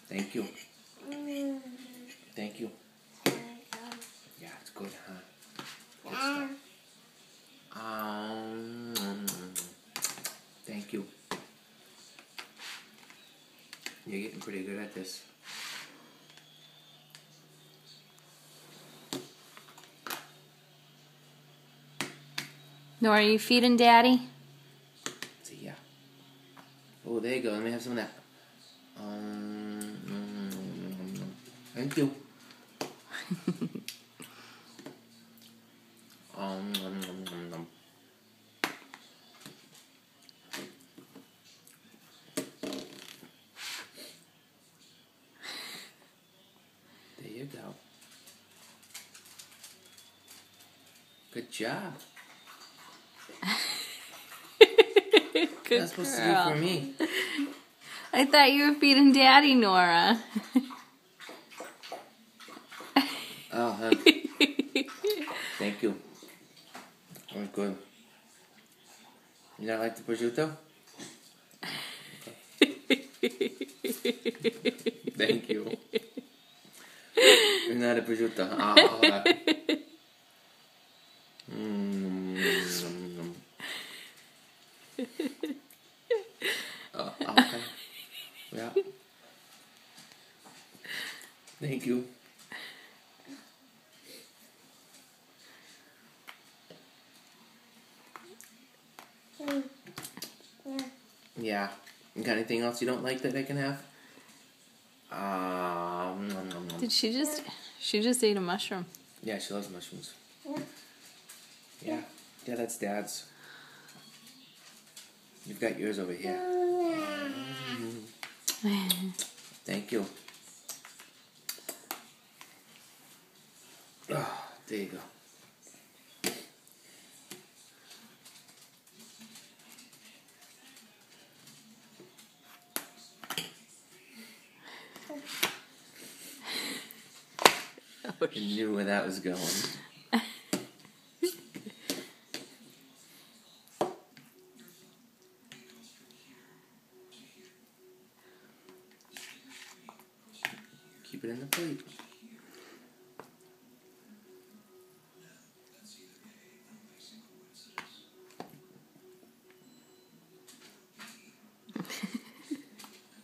Thank you. Thank you. Yeah, it's good, huh? Good stuff. Thank you. You're getting pretty good at this. Nora, are you feeding Daddy? See, yeah. Oh, there you go. Let me have some of that. Thank you. There you go. Good job. Good That's supposed girl. to be for me. I thought you were feeding Daddy, Nora. Oh, huh. Thank you. That was good. You not like the prosciutto? Okay. Thank you. You're not a prosciutto. Okay. Yeah. Thank you. Yeah. You got anything else you don't like that I can have? Did she just ate a mushroom. Yeah, she loves mushrooms. Yeah. Yeah, that's Dad's. You've got yours over here. Thank you. Oh, there you go. I knew where that was going. Keep it in the plate.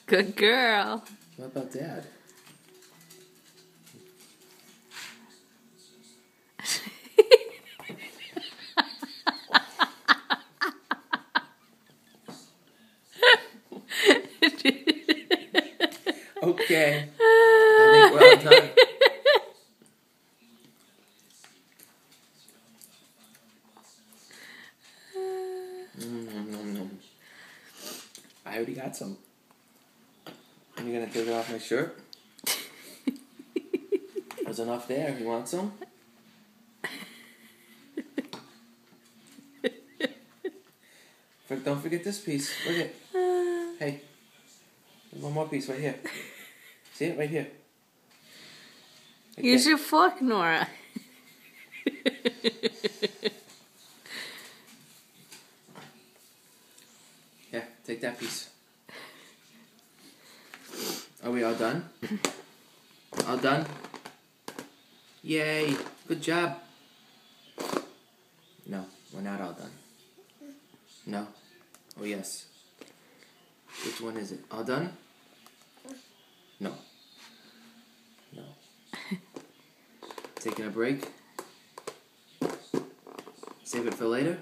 Good girl. What about Dad? Okay. I think we're all done. I already got some. Are you gonna take it off my shirt? There's enough there. You want some? Don't forget this piece. Look at it. Hey. There's one more piece right here. See it? Right here. Right Use there. your fork, Nora. Yeah, take that piece. Are we all done? All done? Yay! Good job. No, we're not all done. No? Oh, yes. Which one is it? All done? No. No. Taking a break? Save it for later?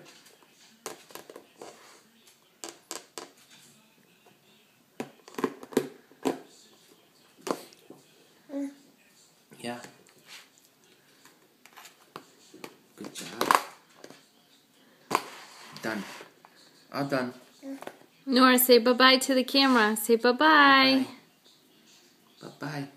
Yeah. Good job. Done. All done. Nora, say bye-bye to the camera. Say bye-bye. Bye-bye.